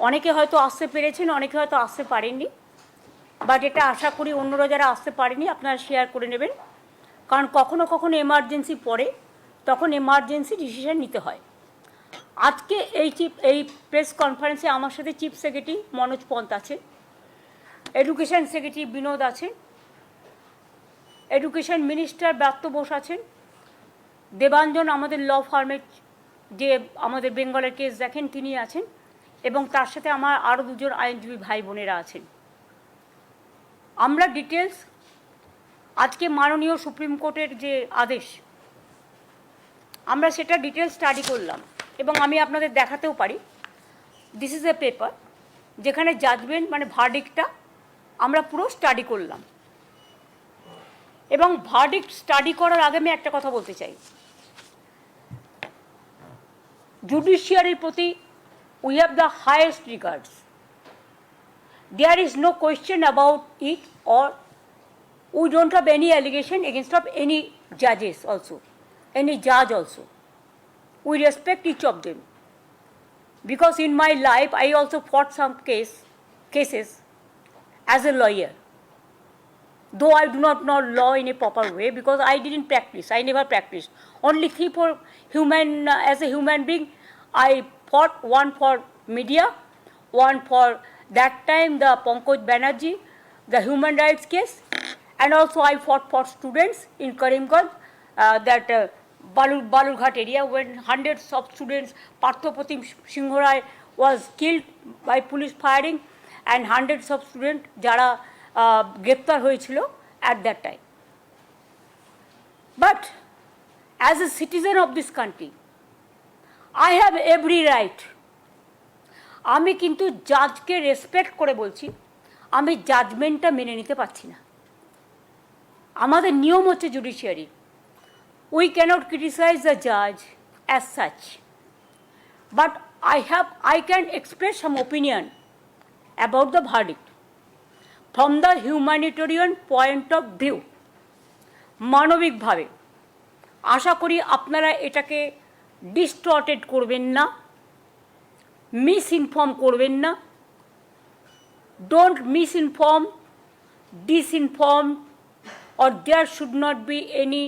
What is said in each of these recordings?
অনেকে হয়তো আসতে পেরেছেন, অনেকে হয়তো আসতে পারেননি, বাট এটা আশা করি অন্যরা যারা আসতে পারেনি আপনারা শেয়ার করে নেবেন, কারণ কখনো কখনো এমার্জেন্সি পড়ে, তখন এমার্জেন্সি ডিসিশন নিতে হয়। আজকে এই প্রেস কনফারেন্সে আমার সাথে চিফ সেক্রেটারি মনোজ পন্ত আছেন, এডুকেশন সেক্রেটারি বিনোদ আছেন, এডুকেশন মিনিস্টার ব্রাত্য বোস আছেন, দেবাঞ্জন আমাদের ল ফার্মের যে আমাদের বেঙ্গলের কেস দেখেন তিনি আছেন, এবং তার সাথে আমার আরও দুজন আইনজীবী ভাই বোনেরা আছেন। আমরা ডিটেলস আজকে মাননীয় সুপ্রিম কোর্টের যে আদেশ, আমরা সেটা ডিটেলস স্টাডি করলাম এবং আমি আপনাদের দেখাতেও পারি। দিস ইজ এ পেপার যেখানে জাজমেন্ট মানে ভার্ডিক্টটা আমরা পুরো স্টাডি করলাম। এবং ভার্ডিক্ট স্টাডি করার আগে আমি একটা কথা বলতে চাই, জুডিশিয়ারির প্রতি we have the highest regards. There is no question about it, or we don't have any allegation against of any judges also, any judge also. We respect each of them, because in my life I also fought some cases as a lawyer, though I do not know law in a proper way because I didn't practice. I never practiced. Only as a human being I fought, one for media, one for that time the Pankaj Banerjee, the human rights case, and also I fought for students in Karimganj, that Balurghat area, when hundreds of students, Parthopratim Singh Rai was killed by police firing, and hundreds of students jara greptar hoyechilo at that time. But as a citizen of this country, I have every right. আমি কিন্তু জাজকে respect করে বলছি, আমি জাজমেন্টটা মেনে নিতে পারছি না। আমাদের নিয়ম হচ্ছে judiciary, we cannot criticise the জাজ as such, but I can express some opinion about the verdict from the humanitarian point of view, মানবিকভাবে। আশা করি আপনারা এটাকে ডিস্টর্টেড করবেন না, মিসইনফর্ম করবেন না। Don't misinform, disinform, or there should not be any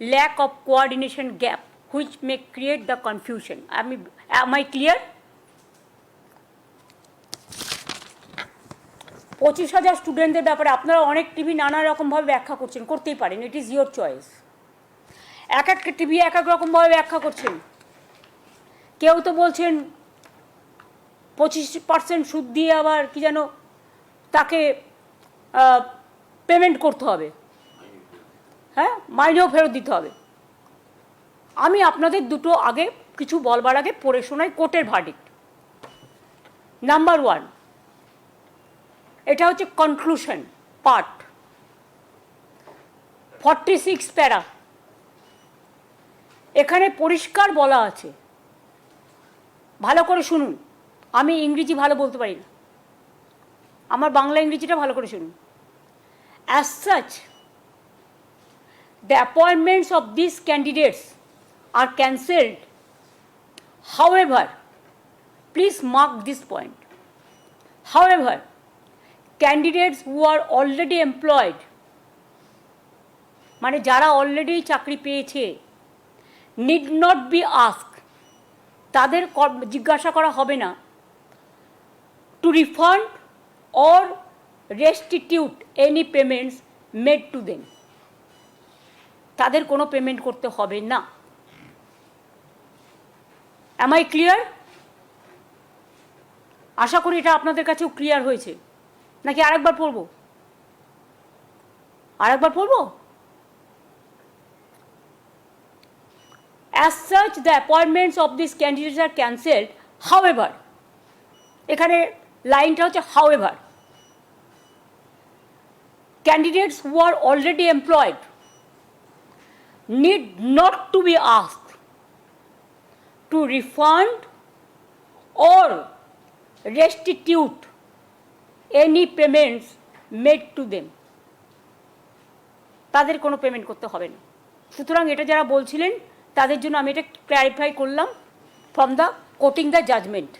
lack of coordination gap which may create the confusion. Am I clear? 25,000 স্টুডেন্টদের ব্যাপারে আপনারা অনেক টিভি নানা রকমভাবে ব্যাখ্যা করছেন, করতেই পারেন, ইট ইজ ইয়োর চয়েস। এক একটা টিভি এক এক রকমভাবে ব্যাখ্যা করছেন। কেউ তো বলছেন 25% সুদ দিয়ে আবার কি যেন তাকে পেমেন্ট করতে হবে, হ্যাঁ, মাইনেও ফেরত দিতে হবে। আমি আপনাদের দুটো আগে কিছু বলবার আগে পড়ে শোনাই কোর্টের ভার্ডিক্ট। নাম্বার 1, এটা হচ্ছে কনক্লুশন পার্ট, 46 প্যারা। এখানে পরিষ্কার বলা আছে, ভালো করে শুনুন, আমি ইংরেজি ভালো বলতে পারি না, আমার বাংলা ইংরেজিটা ভালো করে শুনুন। As such, the appointments of these candidates are cancelled. However, please mark this point. However, candidates who are already employed, মানে যারা অলরেডি চাকরি পেয়েছে, need not be asked, তাদের জিজ্ঞাসা করা হবে না to refund or restitute any payments made to them. তাদের কোনো পেমেন্ট করতে হবে না। Am I clear? আশা করি এটা আপনাদের কাছেও ক্লিয়ার হয়েছে, নাকি আরেকবার পড়বো? As such, the appointments of these candidates are cancelled. However, এখানে লাইনটা হচ্ছে however, candidates who are already employed need not to be asked to refund or restitute any payments made to them. তাদের কোনো payment করতে হবে না। সুতরাং এটা যারা বলছিলেন তাদের জন্য আমি এটা ক্ল্যারিফাই করলাম from the quoting the judgment.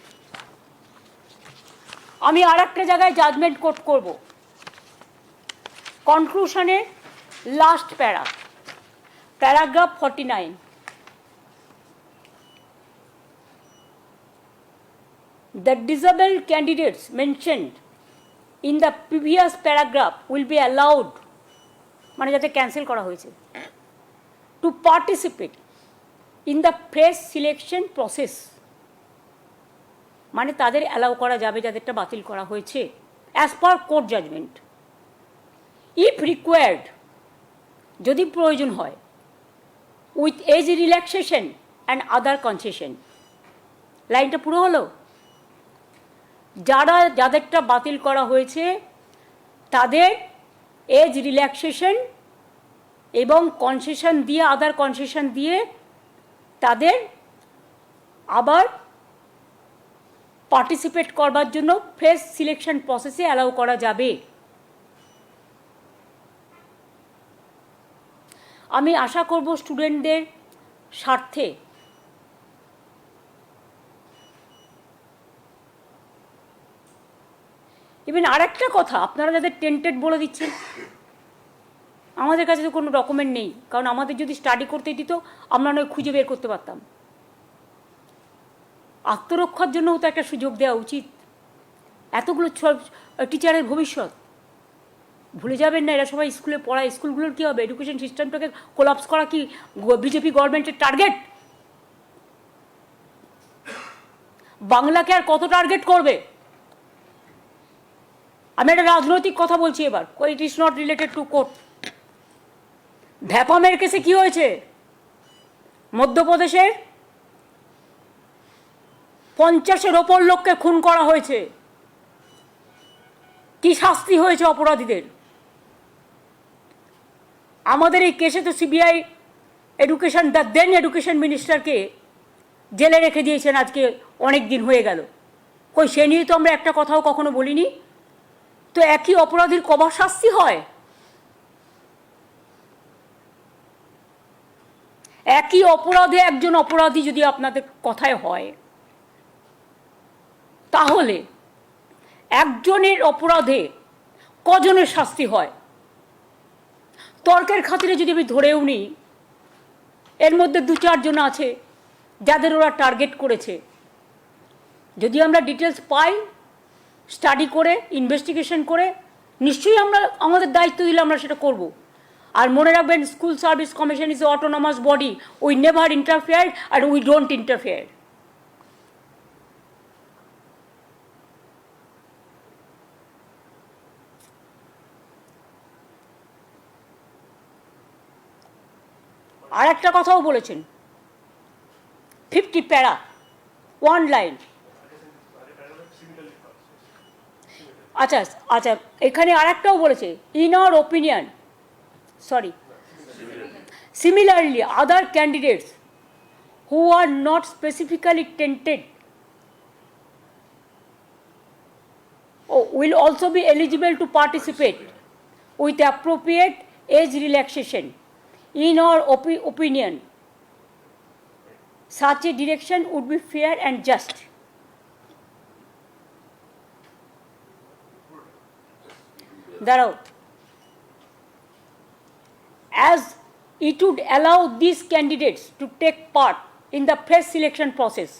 আমি আর একটা জায়গায় জাজমেন্ট কোট করব, কনক্লুশনের last paragraph 49। The disabled candidates mentioned in the previous paragraph will be allowed, মানে যাতে ক্যান্সেল করা হয়েছে, to participate in the fresh selection process, মানে তাদের অ্যালাউ করা যাবে যাদেরটা বাতিল করা হয়েছে as per court judgment, if required, যদি প্রয়োজন হয়, with age relaxation and other concession. লাইনটা পুরো হলো, যাদেরটা বাতিল করা হয়েছে তাদের এজ রিল্যাক্সেশন এবং কনসেশন দিয়ে, আদার কনসেশন দিয়ে তাদের আবার পার্টিসিপেট করবার জন্য ফ্রেশ সিলেকশন প্রসেসে অ্যালাউ করা যাবে। আমি আশা করব স্টুডেন্টদের স্বার্থে ইভেন আরেকটা কথা, আপনারা যাদের টেন্টেড বলে দিচ্ছেন, আমাদের কাছে তো কোনো ডকুমেন্ট নেই, কারণ আমাদের যদি স্টাডি করতে দিত আমরা নয় খুঁজে বের করতে পারতাম। আত্মরক্ষার জন্যও তো একটা সুযোগ দেওয়া উচিত। এতগুলো টিচারের ভবিষ্যৎ ভুলে যাবেন না, এরা সবাই স্কুলে পড়ায়। স্কুলগুলোর কী হবে? এডুকেশন সিস্টেমটাকে কোলাপস করা কি বিজেপি গভর্নমেন্টের টার্গেট? বাংলাকে আর কত টার্গেট করবে? আমি একটা রাজনৈতিক কথা বলছি এবার, it is not related to court. ভ্যাপামের কেসে কি হয়েছে? মধ্যপ্রদেশের 50-এর ওপর লোককে খুন করা হয়েছে। কি শাস্তি হয়েছে অপরাধীদের? আমাদের এই কেসে তো CBI education, the then education মিনিস্টারকে জেলে রেখে দিয়েছেন আজকে অনেক দিন হয়ে গেল। কই সে নিয়ে তো আমরা একটা কথাও কখনো বলিনি। তো একই অপরাধীর কবার শাস্তি হয়? একই অপরাধে একজন অপরাধী যদি আপনাদের কথায় হয়, তাহলে একজনের অপরাধে কজনের শাস্তি হয়? তর্কের খাতিরে যদি আমি ধরেও নিই, এর মধ্যে 2-4 জন আছে যাদের ওরা টার্গেট করেছে। যদি আমরা ডিটেলস পাই, স্টাডি করে, ইনভেস্টিগেশন করে, নিশ্চয়ই আমরা আমাদের দায়িত্ব দিলে আমরা সেটা করব। আর মনে রাখবেন, school service commission is a autonomous body. We never interfere and we don't interfere. আর একটা কথাও বলেছেন, 50 প্যারা 1 লাইন। আচ্ছা আচ্ছা, এখানে আর একটাও বলেছে, in our opinion, sorry, similarly other candidates who are not specifically tainted will also be eligible to participate with appropriate age relaxation. In our opinion, such a direction would be fair and just. দাঁড়াও, as it would allow these candidates to take part in the fresh selection process,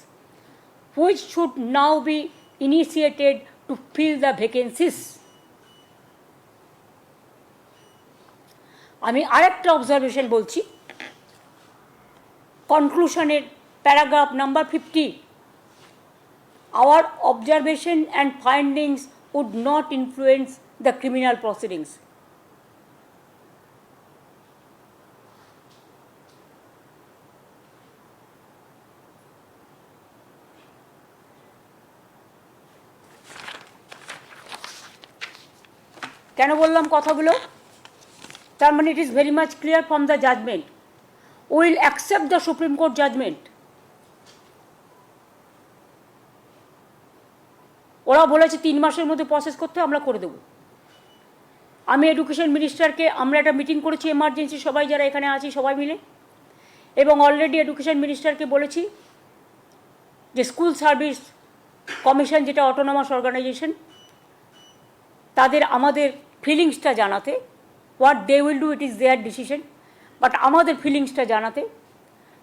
which should now be initiated to fill the vacancies. আমি আরেকটা observation বলছি, কনক্লুশনের paragraph number 50, our observation and findings would not influence the criminal proceedings. কেন বললাম কথাগুলো? তার মানে it is very much clear from the judgment, will accept the Supreme Court judgment. ওরা বলেছে 3 মাসের মধ্যে প্রসেস করতে, আমরা করে দেবো। আমি এডুকেশন মিনিস্টারকে, আমরা একটা মিটিং করেছি এমার্জেন্সি, সবাই যারা এখানে আছি সবাই মিলে, এবং অলরেডি এডুকেশন মিনিস্টারকে বলেছি যে স্কুল সার্ভিস কমিশন যেটা অটোনমাস অর্গানাইজেশন, তাদের আমাদের ফিলিংসটা জানাতে, what they will do it is their decision, but আমাদের ফিলিংসটা জানাতে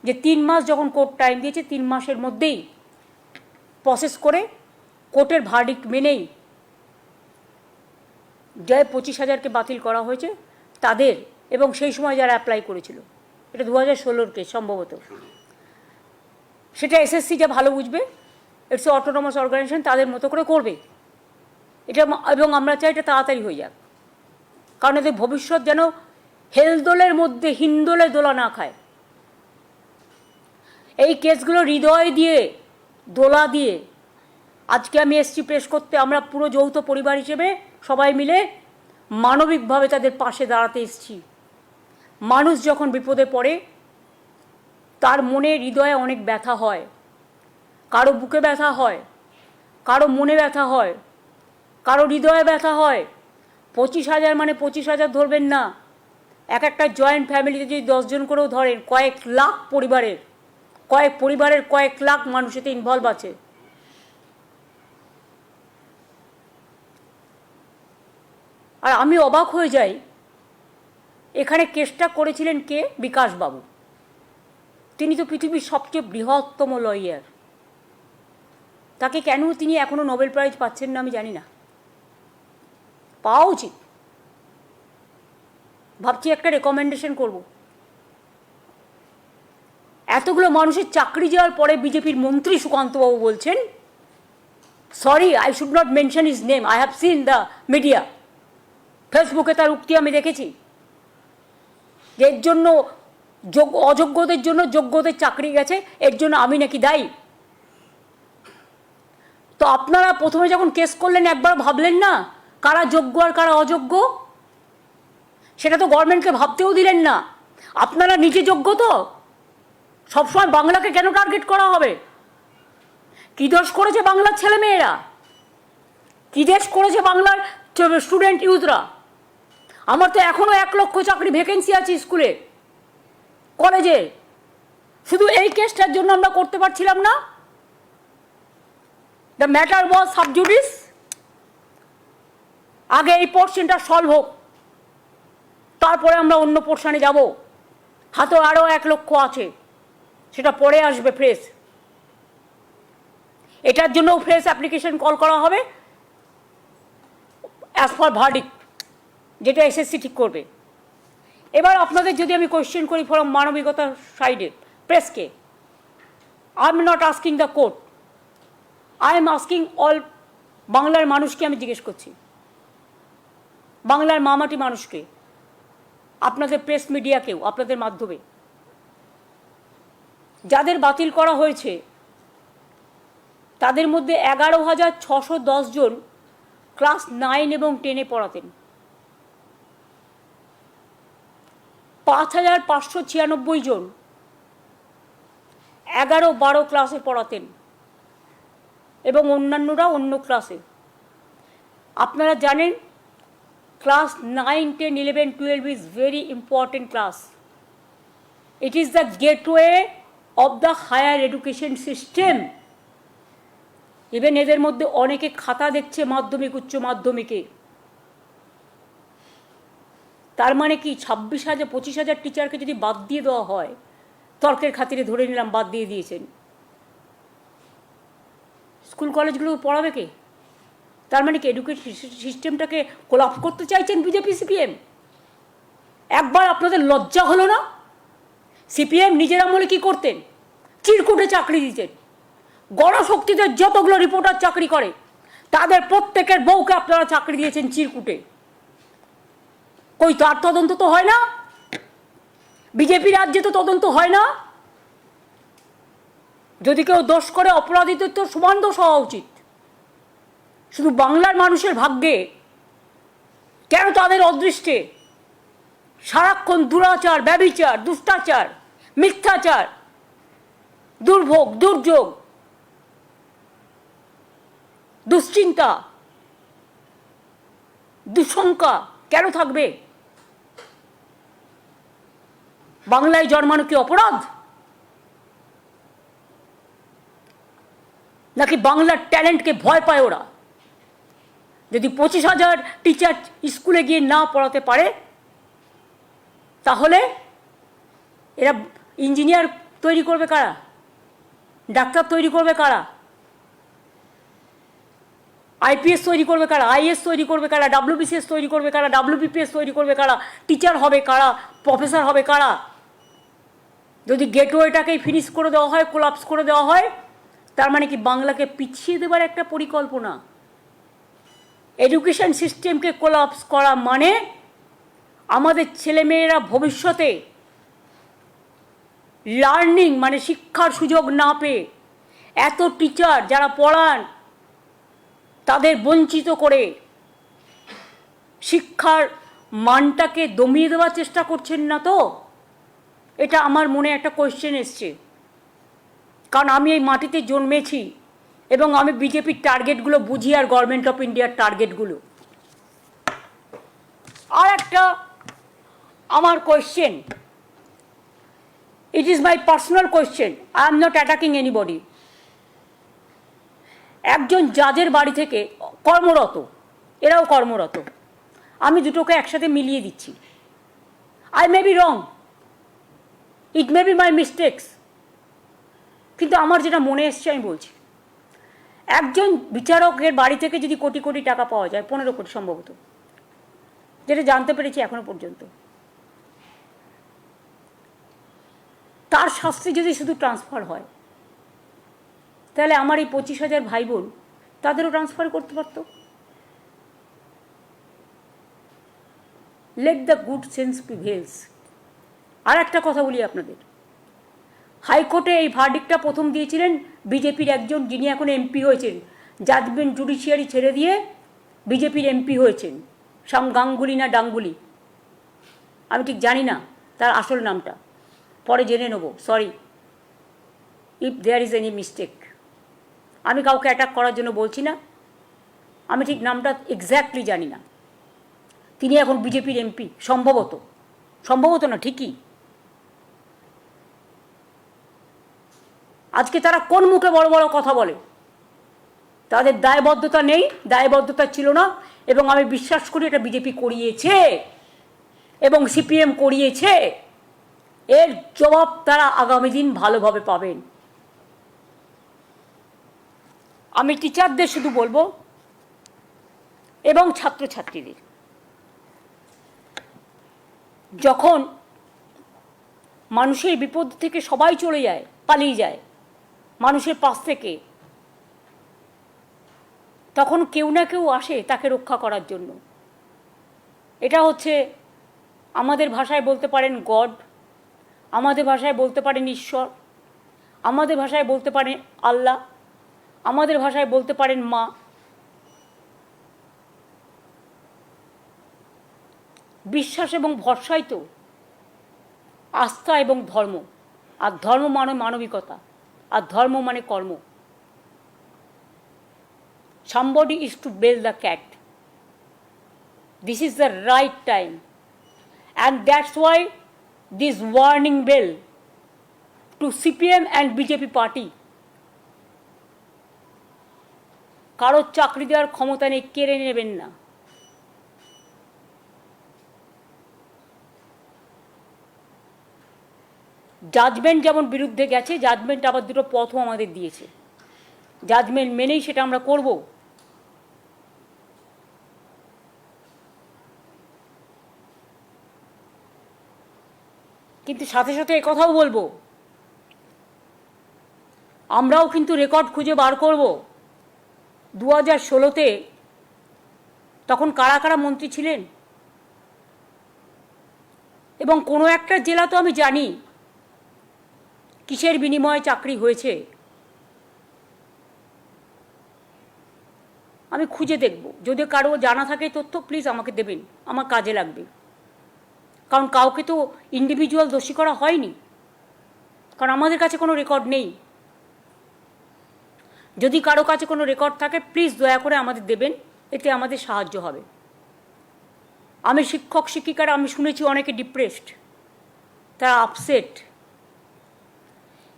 যে 3 মাস যখন কোর্ট টাইম দিয়েছে 3 মাসের মধ্যেই প্রসেস করে কোর্টের ভার্ডিক্ট মেনেই যে 25,000কে বাতিল করা হয়েছে তাদের, এবং সেই সময় যারা অ্যাপ্লাই করেছিল, এটা 2016 কেস সম্ভবত, সেটা এসএসসি যা ভালো বুঝবে, ইটস অটোনমাস অর্গানাইজেশন, তাদের মতো করে করবে এটা, এবং আমরা চাই এটা তাড়াতাড়ি হয়ে যাক, কারণ এদের ভবিষ্যৎ যেন হেলদোলের মধ্যে হিন্দোলে দোলা না খায়। এই কেসগুলো হৃদয় দিয়ে দোলা দিয়ে আজকে আমি এসছি প্রেস করতে, আমরা পুরো যৌথ পরিবার হিসেবে সবাই মিলে মানবিকভাবে তাদের পাশে দাঁড়াতে এসছি। মানুষ যখন বিপদে পড়ে তার মনে হৃদয়ে অনেক ব্যথা হয়, কারো বুকে ব্যথা হয়, কারো মনে ব্যথা হয়, কারো হৃদয়ে ব্যথা হয়। 25,000 মানে 25,000 ধরবেন না, এক একটা জয়েন্ট ফ্যামিলিতে যদি 10 জন করেও ধরেন, কয়েক লাখ পরিবারের কয়েক লাখ মানুষ এতে ইনভলভ আছে। আর আমি অবাক হয়ে যাই, এখানে কেসটা করেছিলেন কে? বিকাশবাবু। তিনি তো পৃথিবীর সবচেয়ে বৃহত্তম লয়ার, তাকে কেন তিনি এখনও নোবেল প্রাইজ পাচ্ছেন না আমি জানি না। পাওয়া উচিত। ভাবছি একটা রেকমেন্ডেশন করব। এতগুলো মানুষের চাকরি যাওয়ার পরে বিজেপির মন্ত্রী সুকান্তবাবু বলছেন, sorry I should not mention his name, I have seen the media, ফেসবুকে তার উক্তি আমি দেখেছি, যে এর জন্য অযোগ্যদের জন্য যোগ্যদের চাকরি গেছে, এর জন্য আমি নাকি দায়ী। তো আপনারা প্রথমে যখন কেস করলেন একবার ভাবলেন না কারা যোগ্য আর কারা অযোগ্য? সেটা তো গভর্নমেন্টকে ভাবতেও দিলেন না। আপনারা নিজে যোগ্য তো? সবসময় বাংলাকে কেন টার্গেট করা হবে? কী দোষ করেছে বাংলার ছেলেমেয়েরা? কী দেশ করেছে বাংলার স্টুডেন্ট ইউথরা? আমার তো এখনও 1 লক্ষ চাকরি ভ্যাকেন্সি আছে স্কুলে, কলেজে, শুধু এই কেসটার জন্য আমরা করতে পারছিলাম না। The matter was sub judice. আগে এই পোর্শনটা সলভ হোক, তারপরে আমরা অন্য পোর্শনে যাব। হাতে আরও 1 লক্ষ আছে, সেটা পরে আসবে ফ্রেশ। এটার জন্যও ফ্রেশ অ্যাপ্লিকেশন কল করা হবে অ্যাজ পার ভার্ডিক্ট, যেটা এসএসসি ঠিক করবে। এবার আপনাদের যদি আমি কোয়েশ্চেন করি ফ্রম মানবিকতার সাইডে প্রেসকে, I am not asking the court, I am asking all বাংলার মানুষকে আমি জিজ্ঞেস করছি, বাংলার মামাটি মানুষকে, আপনাদের প্রেস মিডিয়াকেও, আপনাদের মাধ্যমে যাদের বাতিল করা হয়েছে তাদের মধ্যে 11,610 জন ক্লাস 9 এবং 10-এ পড়াতেন, 5,596 জন 11-12 ক্লাসে পড়াতেন, এবং অন্যান্যরা অন্য ক্লাসে। আপনারা জানেন class 9, 10, 11, 12 is very important class. It is the gateway of the higher education system. Even এদের মধ্যে অনেকে খাতা দেখছে মাধ্যমিক উচ্চ মাধ্যমিকে। তার মানে কি 26,000 25,000 টিচারকে যদি বাদ দিয়ে দেওয়া হয়, তর্কের খাতিরে ধরে নিলাম বাদ দিয়ে দিয়েছেন, স্কুল কলেজগুলো পড়াবে কে? তার মানে কি এডুকেশন সিস্টেমটাকে কোলাপস করতে চাইছেন বিজেপি সিপিএম? একবার আপনাদের লজ্জা হলো না? সিপিএম নিজের আমলে কী করতেন? চিরকুটে চাকরি দিতেন। গণশক্তিদের যতগুলো রিপোর্টার চাকরি করে তাদের প্রত্যেকের বউকে আপনারা চাকরি দিয়েছেন চিরকুটে। কই তার তদন্ত তো হয় না? বিজেপি রাজ্যে তো তদন্ত হয় না। যদি কেউ দোষ করে অপরাধীদের তো সমান দোষ হওয়া উচিত। শুধু বাংলার মানুষের ভাগ্যে কেন তাদের অদৃষ্টে সারাক্ষণ দুরাচার, ব্যভিচার, দুষ্টাচার, মিথ্যাচার, দুর্ভোগ, দুর্যোগ, দুশ্চিন্তা, দুঃশঙ্কা কেন থাকবে? বাংলায় জন্মানো কি অপরাধ? নাকি বাংলার ট্যালেন্টকে ভয় পায় ওরা? যদি 25,000 টিচার স্কুলে গিয়ে না পড়াতে পারে, তাহলে এরা ইঞ্জিনিয়ার তৈরি করবে কারা? ডাক্তার তৈরি করবে কারা? আইপিএস তৈরি করবে কারা? আইএস তৈরি করবে কারা? ডাব্লিউবিসিএস তৈরি করবে কারা? ডাব্লিউবিপিএস তৈরি করবে কারা? টিচার হবে কারা? প্রফেসর হবে কারা? যদি গেটওয়েটাকেই ফিনিশ করে দেওয়া হয়, কোলাপস করে দেওয়া হয়, তার মানে কি বাংলাকে পিছিয়ে দেবার একটা পরিকল্পনা? এডুকেশন সিস্টেমকে কোলাপস করা মানে আমাদের ছেলেমেয়েরা ভবিষ্যতে লার্নিং মানে শিক্ষার সুযোগ না পেয়ে এত টিচার যারা পড়ান তাদের বঞ্চিত করে শিক্ষার মানটাকে দমিয়ে দেওয়ার চেষ্টা করছেন না তো? এটা আমার মনে একটা কোয়েশ্চেন এসছে, কারণ আমি এই মাটিতে জন্মেছি এবং আমি বিজেপির টার্গেটগুলো বুঝি আর গভর্নমেন্ট অফ ইন্ডিয়ার টার্গেটগুলো। আর একটা আমার question, it is my personal question, I am not attacking anybody. একজন জাজের বাড়ি থেকে কর্মরত, এরাও কর্মরত, আমি দুটোকে একসাথে মিলিয়ে দিচ্ছি। I may be wrong, it may be my mistakes, কিন্তু আমার যেটা মনে এসছে আমি বলছি। একজন বিচারকের বাড়ি থেকে যদি কোটি কোটি টাকা পাওয়া যায়, 15 কোটি সম্ভবত, যেটা জানতে পেরেছি এখনো পর্যন্ত, তার শাস্তি যদি শুধু ট্রান্সফার হয়, তাহলে আমার এই 25,000 ভাই বোন তাদেরও ট্রান্সফার করতে পারত। Let the good sense prevails. আর একটা কথা বলি আপনাদের, হাইকোর্টে এই ভার্ডিক্টটা প্রথম দিয়েছিলেন বিজেপির একজন, যিনি এখন এমপি হয়েছেন, জাজমেন্ট জুডিশিয়ারি ছেড়ে দিয়ে বিজেপির এমপি হয়েছেন, শ্যাম গাঙ্গুলি না ডাঙ্গুলি, আমি ঠিক জানি না তার আসল নামটা, পরে জেনে নেব, sorry if there is any mistake. আমি কাউকে অ্যাটাক করার জন্য বলছি না, আমি ঠিক নামটা এক্স্যাক্টলি জানি না। তিনি এখন বিজেপির এমপি, সম্ভবত, সম্ভবত না ঠিকই। আজকে তারা কোন মুখে বড় বড় কথা বলে? তাদের দায়বদ্ধতা নেই, দায়বদ্ধতা ছিল না, এবং আমি বিশ্বাস করি এটা বিজেপি করিয়েছে এবং সিপিএম করিয়েছে। এর জবাব তারা আগামী দিন ভালোভাবে পাবেন। আমি টিচারদের শুধু বলবো এবং ছাত্রছাত্রীদের, যখন মানুষের বিপদ থেকে সবাই চলে যায়, পালিয়ে যায় মানুষের পাশ থেকে, তখন কেউ না কেউ আসে তাকে রক্ষা করার জন্য। এটা হচ্ছে, আমাদের ভাষায় বলতে পারেন গড, আমাদের ভাষায় বলতে পারেন ঈশ্বর, আমাদের ভাষায় বলতে পারেন আল্লাহ, আমাদের ভাষায় বলতে পারেন মা। বিশ্বাস এবং ভরসাই তো আস্থা এবং ধর্ম, আর ধর্ম মানে মানবিকতা, আর ধর্ম মানে কর্ম। Somebody is to bail the cat. This is the right time, and that's why this warning bell to CPM and BJP party. কারোর চাকরি দেওয়ার ক্ষমতা নেই, কেড়ে নেবেন না। জাজমেন্ট যেমন বিরুদ্ধে গেছে, জাজমেন্ট আবার দুটো পথও আমাদের দিয়েছে, জাজমেন্ট মেনেই সেটা আমরা করব। কিন্তু সাথে সাথে একথাও বলবো, আমরাও কিন্তু রেকর্ড খুঁজে বার করব 2016-তে তখন কারা কারা মন্ত্রী ছিলেন, এবং কোনো একটা জেলা তো আমি জানি কিসের বিনিময়ে চাকরি হয়েছে। আমি খুঁজে দেখব, যদি কারো জানা থাকে তথ্য প্লিজ আমাকে দেবেন, আমার কাজে লাগবে। কারণ কাউকে তো ইন্ডিভিজুয়াল দোষী করা হয়নি, কারণ আমাদের কাছে কোনো রেকর্ড নেই। যদি কারো কাছে কোনো রেকর্ড থাকে প্লিজ দয়া করে আমাদের দেবেন, এতে আমাদের সাহায্য হবে। আমি শিক্ষক শিক্ষিকারা, আমি শুনেছি অনেকে ডিপ্রেসড, তারা আপসেট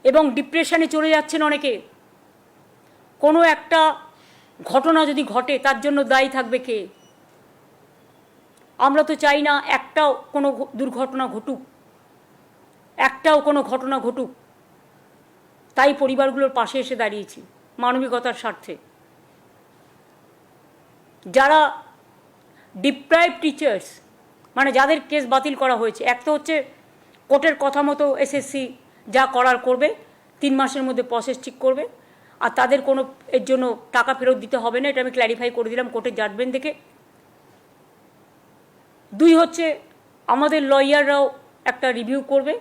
এবং ডিপ্রেশনে চলে যাচ্ছেন অনেকে। কোনো একটা ঘটনা যদি ঘটে তার জন্য দায়ী থাকবে কে? আমরা তো চাই না একটাও কোনো দুর্ঘটনা ঘটুক, একটাও কোনো ঘটনা ঘটুক। তাই পরিবারগুলোর পাশে এসে দাঁড়িয়েছি মানবিকতার স্বার্থে। যারা ডিপ্রাইভ টিচার্স, মানে যাদের কেস বাতিল করা হয়েছে, এক তো হচ্ছে কোর্টের কথা মতো এসএসসি যা করার করবে, 3 মাসের মধ্যে প্রসেস ঠিক করবে, আর তাদের কোনো এর জন্য টাকা ফেরত দিতে হবে না, এটা আমি ক্ল্যারিফাই করে দিলাম কোর্টের জাজমেন্ট দেখে। 2 হচ্ছে আমাদের লয়াররাও একটা রিভিউ করবে,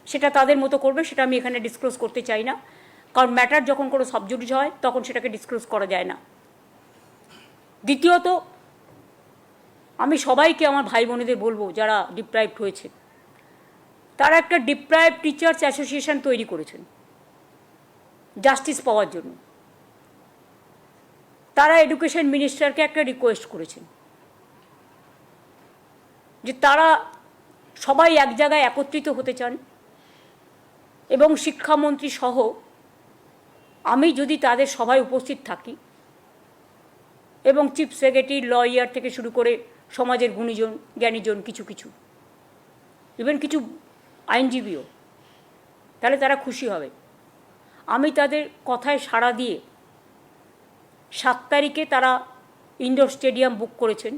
সেটা তাদের মতো করবে, সেটা আমি এখানে ডিসক্লোজ করতে চাই না, কারণ ম্যাটার যখন কোনো সাবজুডিস হয় তখন সেটাকে ডিসক্লোজ করা যায় না। দ্বিতীয়ত, আমি সবাইকে আমার ভাই বোনেদের বলবো যারা ডিপ্রাইভড হয়েছে, তারা একটা ডিপ্রাইভ টিচার্স অ্যাসোসিয়েশন তৈরি করেছেন জাস্টিস পাওয়ার জন্য। তারা এডুকেশন মিনিস্টারকে একটা রিকোয়েস্ট করেছেন যে তারা সবাই এক জায়গায় একত্রিত হতে চান, এবং শিক্ষামন্ত্রী সহ আমি যদি তাদের সভায় উপস্থিত থাকি, এবং চিফ সেক্রেটারি, লয়ার থেকে শুরু করে সমাজের গুণীজন জ্ঞানীজন, কিছু ইভেন কিছু আইনজীবীও, তাহলে তারা খুশি হবে। আমি তাদের কথায় সাড়া দিয়ে 7 তারিখে তারা ইনডোর স্টেডিয়াম বুক করেছেন।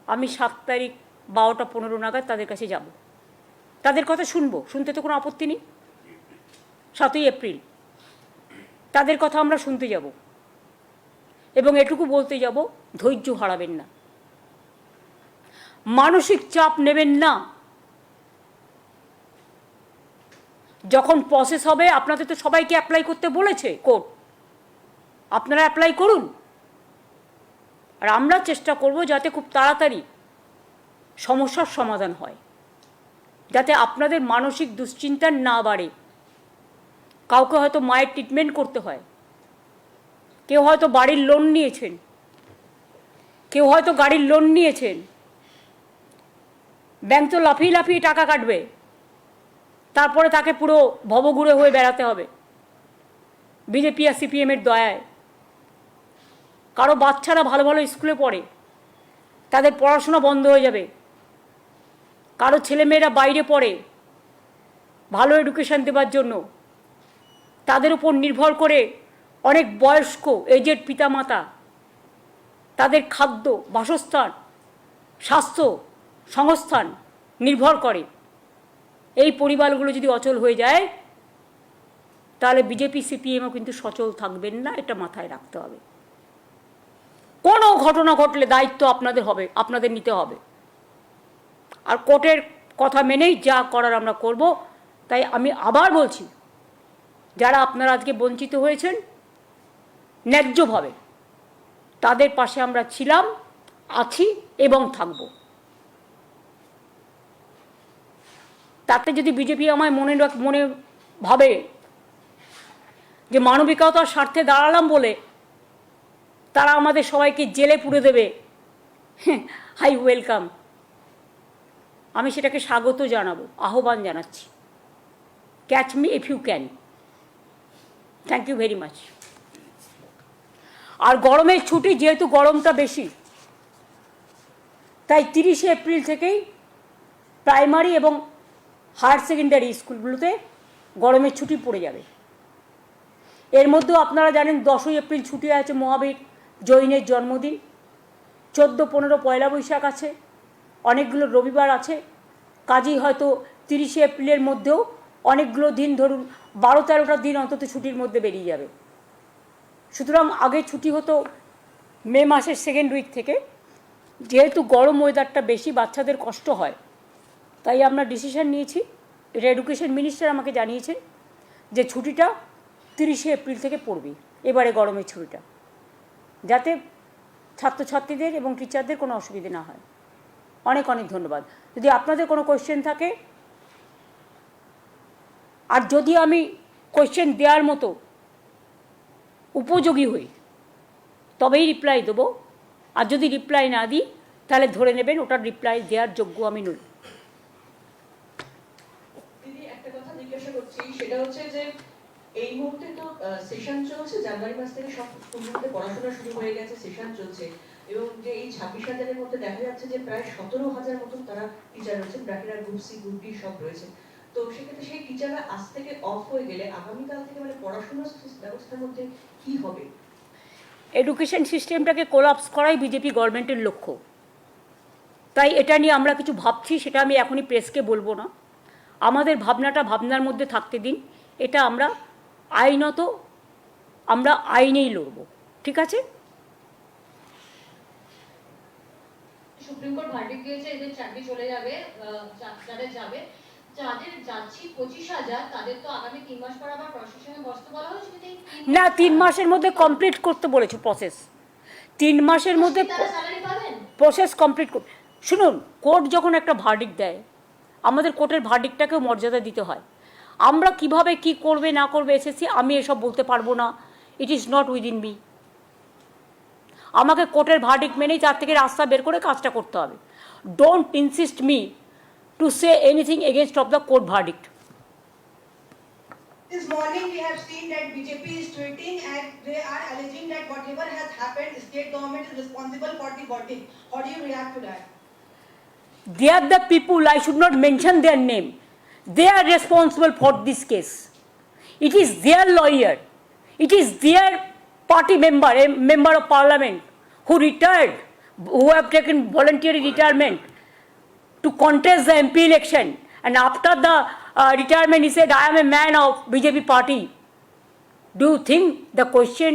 আমি 7 তারিখ 12টা 15 নাগাদ তাদের কাছে যাব, তাদের কথা শুনবো, শুনতে তো কোনো আপত্তি নেই। 7ই এপ্রিল তাদের কথা আমরা শুনতে যাব, এবং এটুকু বলতে যাব, ধৈর্য হারাবেন না, মানসিক চাপ নেবেন না। যখন প্রসেস হবে, আপনাদের তো সবাইকে অ্যাপ্লাই করতে বলেছে কোর্ট, আপনারা অ্যাপ্লাই করুন, আর আমরা চেষ্টা করব যাতে খুব তাড়াতাড়ি সমস্যার সমাধান হয়, যাতে আপনাদের মানসিক দুশ্চিন্তা না বাড়ে। কাউকে হয়তো মায়ের ট্রিটমেন্ট করতে হয়, কেউ হয়তো বাড়ির লোন নিয়েছেন, কেউ হয়তো গাড়ির লোন নিয়েছেন, ব্যাংক তো লাফিয়ে লাফিয়ে টাকা কাটবে, তারপরে তাকে পুরো ভবঘুরে হয়ে বেড়াতে হবে বিজেপি আর সিপিএমের দয়ায়। কারো বাচ্চারা ভালো ভালো স্কুলে পড়ে, তাদের পড়াশোনা বন্ধ হয়ে যাবে। কারো ছেলেমেয়েরা বাইরে পড়ে, ভালো এডুকেশন দেওয়ার জন্য তাদের উপর নির্ভর করে অনেক বয়স্ক এজেড পিতামাতা, তাদের খাদ্য, বাসস্থান, স্বাস্থ্য, সংস্থান নির্ভর করে। এই পরিবারগুলো যদি অচল হয়ে যায়, তাহলে বিজেপি সিপিএমও কিন্তু সচল থাকবেন না, এটা মাথায় রাখতে হবে। কোনো ঘটনা ঘটলে দায়িত্ব আপনাদের হবে, আপনাদের নিতে হবে, আর কোর্টের কথা মেনেই যা করার আমরা করব। তাই আমি আবার বলছি, যারা আপনারা আজকে বঞ্চিত হয়েছেন ন্যায্যভাবে, তাদের পাশে আমরা ছিলাম, আছি এবং থাকব। তাতে যদি বিজেপি আমায় মনে ভাবে যে মানবিকতার স্বার্থে দাঁড়ালাম বলে তারা আমাদের সবাইকে জেলে পুরে দেবে, হাই ওয়েলকাম, আমি সেটাকে স্বাগত জানাবো, আহ্বান জানাচ্ছি। Catch me if you can. Thank you very much. আর গরমের ছুটি, যেহেতু গরমটা বেশি, তাই 30শে এপ্রিল থেকেই প্রাইমারি এবং হায়ার সেকেন্ডারি স্কুলগুলোতে গরমের ছুটি পড়ে যাবে। এর মধ্যেও আপনারা জানেন 10ই এপ্রিল ছুটি আছে মহাবীর জৈনের জন্মদিন, 14-15 পয়লা বৈশাখ আছে, অনেকগুলো রবিবার আছে। কাজেই হয়তো 30শে এপ্রিলের মধ্যেও অনেকগুলো দিন, ধরুন 12-13টা দিন অন্তত ছুটির মধ্যে বেরিয়ে যাবে। সুতরাং আগে ছুটি হতো মে মাসের 2nd উইক থেকে। যেহেতু গরম ওয়েদারটা বেশি, বাচ্চাদের কষ্ট হয়, তাই আমরা ডিসিশন নিয়েছি, এটা এডুকেশন মিনিস্টার আমাকে জানিয়েছেন, যে ছুটিটা 30শে এপ্রিল থেকে পড়বে এবারে গরমের ছুটিটা, যাতে ছাত্রছাত্রীদের এবং টিচারদের কোনো অসুবিধে না হয়। অনেক অনেক ধন্যবাদ। যদি আপনাদের কোনো কোয়েশ্চেন থাকে, আর যদি আমি কোয়েশ্চেন দেওয়ার মতো উপযোগী হই, তবেই রিপ্লাই দেবো, আর যদি রিপ্লাই না দিই তাহলে ধরে নেবেন ওটার রিপ্লাই দেওয়ার যোগ্য আমি নই। দিদি, একটা কথা জিজ্ঞাসা করছি, সেটা হচ্ছে যে এই মুহূর্তে তো সেশন চলছে, জানুয়ারি মাস থেকে সব স্কুলগুলোতে পড়াশোনা শুরু হয়ে গেছে, সেশন চলছে, এবং যে এই 26,000-এর মধ্যে দেখা যাচ্ছে যে প্রায় 17,000 মতন তারা টিচার রয়েছে, বাকিরা গ্রুপ সি গ্রুপ ডি সব রয়েছে। তো সেক্ষেত্রে সেই টিচাররা আজ থেকে অফ হয়ে গেলে আগামীকাল থেকে মানে পড়াশোনার ব্যবস্থার মধ্যে কি হবে? এডুকেশন সিস্টেমটাকে কোলাপস করাই বিজেপি গভর্নমেন্টের লক্ষ্য। তাই এটা নিয়ে আমরা কিছু ভাবছি, সেটা আমি এখনই প্রেসকে বলবো না। আমাদের ভাবনার মধ্যে থাকতে দিন। এটা আমরা আইনত আইনেই লড়ব, ঠিক আছে? সুপ্রিম কোর্ট ভার্ডিক্ট দিয়েছে, এদের চাকরি চলে যাবে, যাদের যাবে, যাদের যাচ্ছি 25,000, তাদের তো আগামী 3 মাস পর আবার প্রশাসনে বসতে বলা হয়েছে। না, 3 মাসের মধ্যে কমপ্লিট করতে বলেছে প্রসেস। 3 মাসের মধ্যে প্রসেস কমপ্লিট। শুনুন, কোর্ট যখন একটা ভার্ডিক্ট দেয়, আমাদের কোর্টের ভার্ডিক্টটাকেও মর্যাদা দিতে হয়। আমরা কিভাবে কি করবে না করবে এসেছি, আমি এসব বলতে পারবো না। ইট ইজ নট উইদিন মি। আমাকে কোর্টের ভার্ডিক্ট মেনেই তার থেকে রাস্তা বের করে কাজটা করতে হবে। Don't insist me to say anything against of the court verdict. This morning we have seen that BJP is tweeting and they are alleging that whatever has happened, state government is responsible for the verdict. How do you react to that? They are the people, I should not mention their name. They are responsible for this case. It is their lawyer. It is their party member, a member of parliament who retired, who have taken voluntary retirement to contest the MP election. And after the retirement, he said, I am a man of BJP party. Do you think the question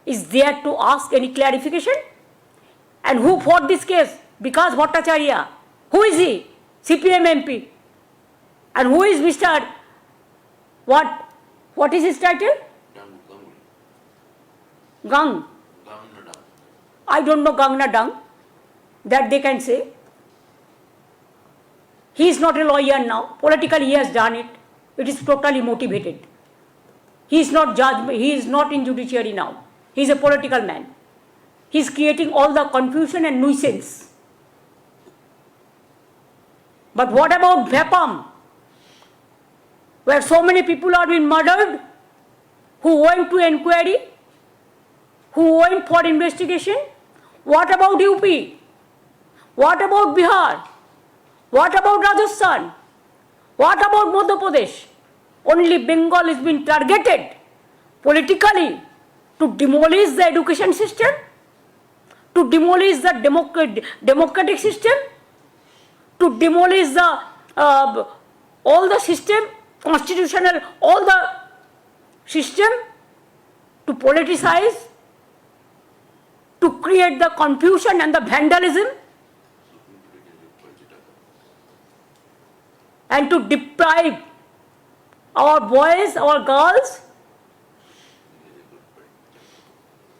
is there to ask any clarification? And who fought this case? Vikas Bhattacharya. Who is he? CPM MP. And who is Mr. What is his title? Gang. I don't know Gangna Dung. That they can say. He is not a lawyer now. Politically he has done it. It is totally motivated. He is not judge. He is not in judiciary now. He is a political man. He is creating all the confusion and nuisance. But what about Vapam, where so many people are being murdered, who went to inquiry, who went for investigation? What about UP? What about Bihar? What about Rajasthan? What about Madhya Pradesh? Only Bengal is being targeted politically to demolish the education system, to demolish the democratic system, to demolish the all the system, constitutional, all the system, to politicize, to create the confusion and the vandalism, and to deprive our boys, our girls.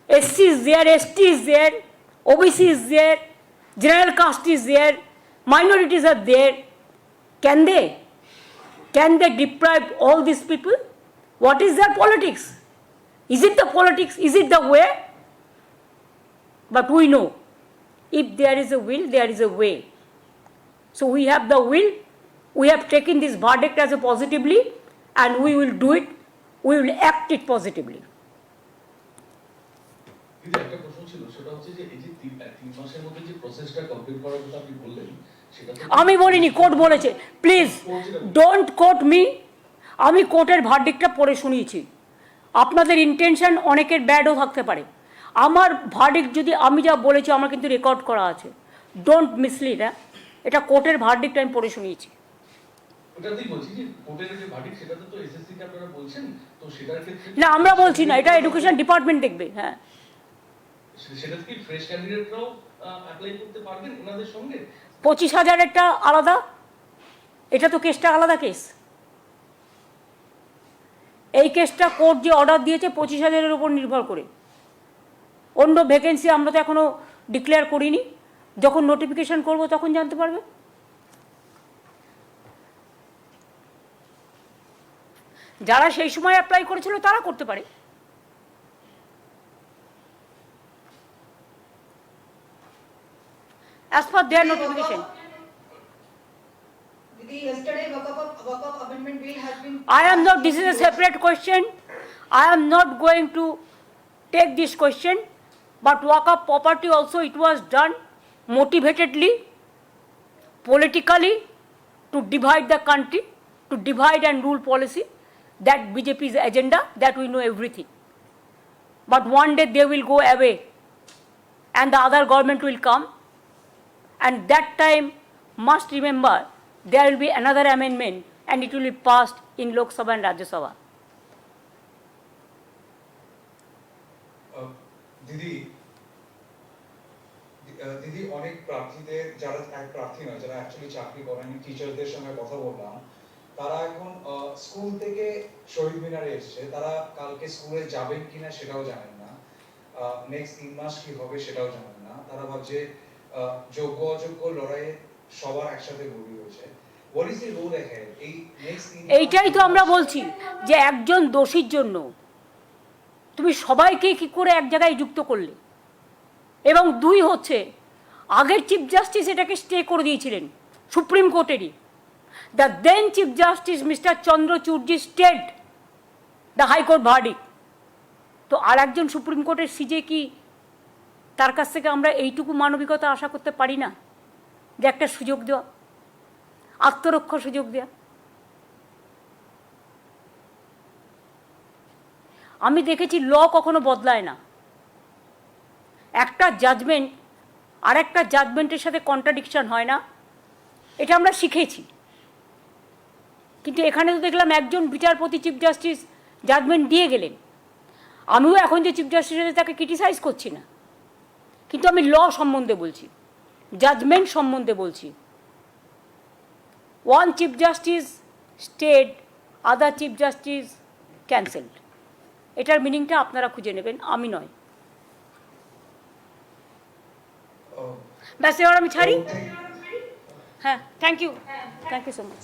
SC is there, ST is there, OBC is there, general caste is there, minorities are there. Can they deprive all these people? What is their politics? Is it the politics? Is it the way? But we know, if there is a will, there is a way. So we have the will. We have taken this verdict as a positively, and we will do it. We will act it positively. একটা প্রশ্ন ছিল, সেটা হচ্ছে যে এই যে 3 মাসের মধ্যে যে প্রসেসটা কমপ্লিট করার কথা আপনি বললেন, সেটা আমি বলিনি, কোর্ট বলেছে। Please don't quote me. আমি কোর্টের ভার্ডিক্টটা পড়ে শুনিয়েছি। আপনাদের ইন্টেনশন অনেকের ব্যাডও থাকতে পারে। আমার ভার্ডিক্ট যদি আমি যা বলেছি, আমার কিন্তু রেকর্ড করা আছে। Don't mislead. হ্যাঁ, এটা কোর্টের ভার্ডিক্ট আমি পড়ে শুনিয়েছি। ওটাতেই বলছি যে কোর্টের যে ভার্ডিক্ট, সেটাতে তো এসএসসি কে আপনারা বলছেন, তো সেটার ক্ষেত্রে না, আমরা বলছি না, এটা এডুকেশন ডিপার্টমেন্ট দেখবে। হ্যাঁ, সেটাতে কি ফ্রেশ ক্যান্ডিডেটরাও অ্যাপ্লাই করতে পারবেন ওনাদের সঙ্গে? 25,000-এরটা আলাদা, এটা তো কেসটা আলাদা কেস। এই কেসটা কোর্ট যে অর্ডার দিয়েছে 25,000-এর উপর নির্ভর করে। অন্য ভ্যাকেন্সি আমরা তো এখনও ডিক্লেয়ার করিনি। যখন নোটিফিকেশন করব তখন জানতে পারবে। যারা সেই সময় অ্যাপ্লাই করেছিল তারা করতে পারে। As per their notification. Yesterday, Waqf Amendment Bill has been. I am not, this is a separate question. I am not going to take this question, but Waqf property also, it was done motivatedly, politically, to divide the country, to divide and rule policy. That BJP's agenda, that we know everything. But one day they will go away and the other government will come, and that time must remember there will be another amendment and it will be passed in Lok Sabha and Rajya Sabha. দিদি দিদি অনেক প্রার্থীদের যারা এক প্রার্থী নয় যারা actually চাকরি করেন টিচারদের সঙ্গে কথা বললাম তারা এখন স্কুল থেকে শহীদ মিনারে এসেছে তারা কালকে স্কুলে যাবেন কিনা সেটাও জানেন না নেক্সট 3 মাস কি হবে সেটাও জানেন না তারা ভাবছে যোগ্য অযোগ্য লড়াইয়ে সবার একসাথে গড়ি হয়েছে what is the role ahead এই নেক্সট এইটাই তো আমরা বলছি যে একজন দোষীর জন্য তুমি সবাইকে কি করে এক জায়গায় যুক্ত করলে, এবং দুই হচ্ছে আগের চিফ জাস্টিস এটাকে স্টে করে দিয়েছিলেন সুপ্রিম কোর্টেরই। The then chief justice mister Chandrachud ji stayed the high court verdict. তো আর একজন সুপ্রিম কোর্টের সিজে কি তার কাছ থেকে আমরা এইটুকু মানবিকতা আশা করতে পারি না যে একটা সুযোগ দেওয়া, আত্মরক্ষার সুযোগ দেওয়া? আমি দেখেছি ল কখনো বদলায় না, একটা জাজমেন্ট আর একটা জাজমেন্টের সাথে কন্ট্রাডিকশন হয় না, এটা আমরা শিখেছি। কিন্তু এখানে তো দেখলাম একজন বিচারপতি চিফ জাস্টিস জাজমেন্ট দিয়ে গেলেন। আমিও এখন যে চিফ জাস্টিস আছে তাকে ক্রিটিসাইজ করছি না, কিন্তু আমি ল সম্বন্ধে বলছি, জাজমেন্ট সম্বন্ধে বলছি। ওয়ান চিফ জাস্টিস স্টেড, আদার চিফ জাস্টিস ক্যান্সেলড। এটার মিনিংটা আপনারা খুঁজে নেবেন, আমি নয়। ব্যাস এবার আমি ছাড়ি। হ্যাঁ, থ্যাংক ইউ সো মাচ।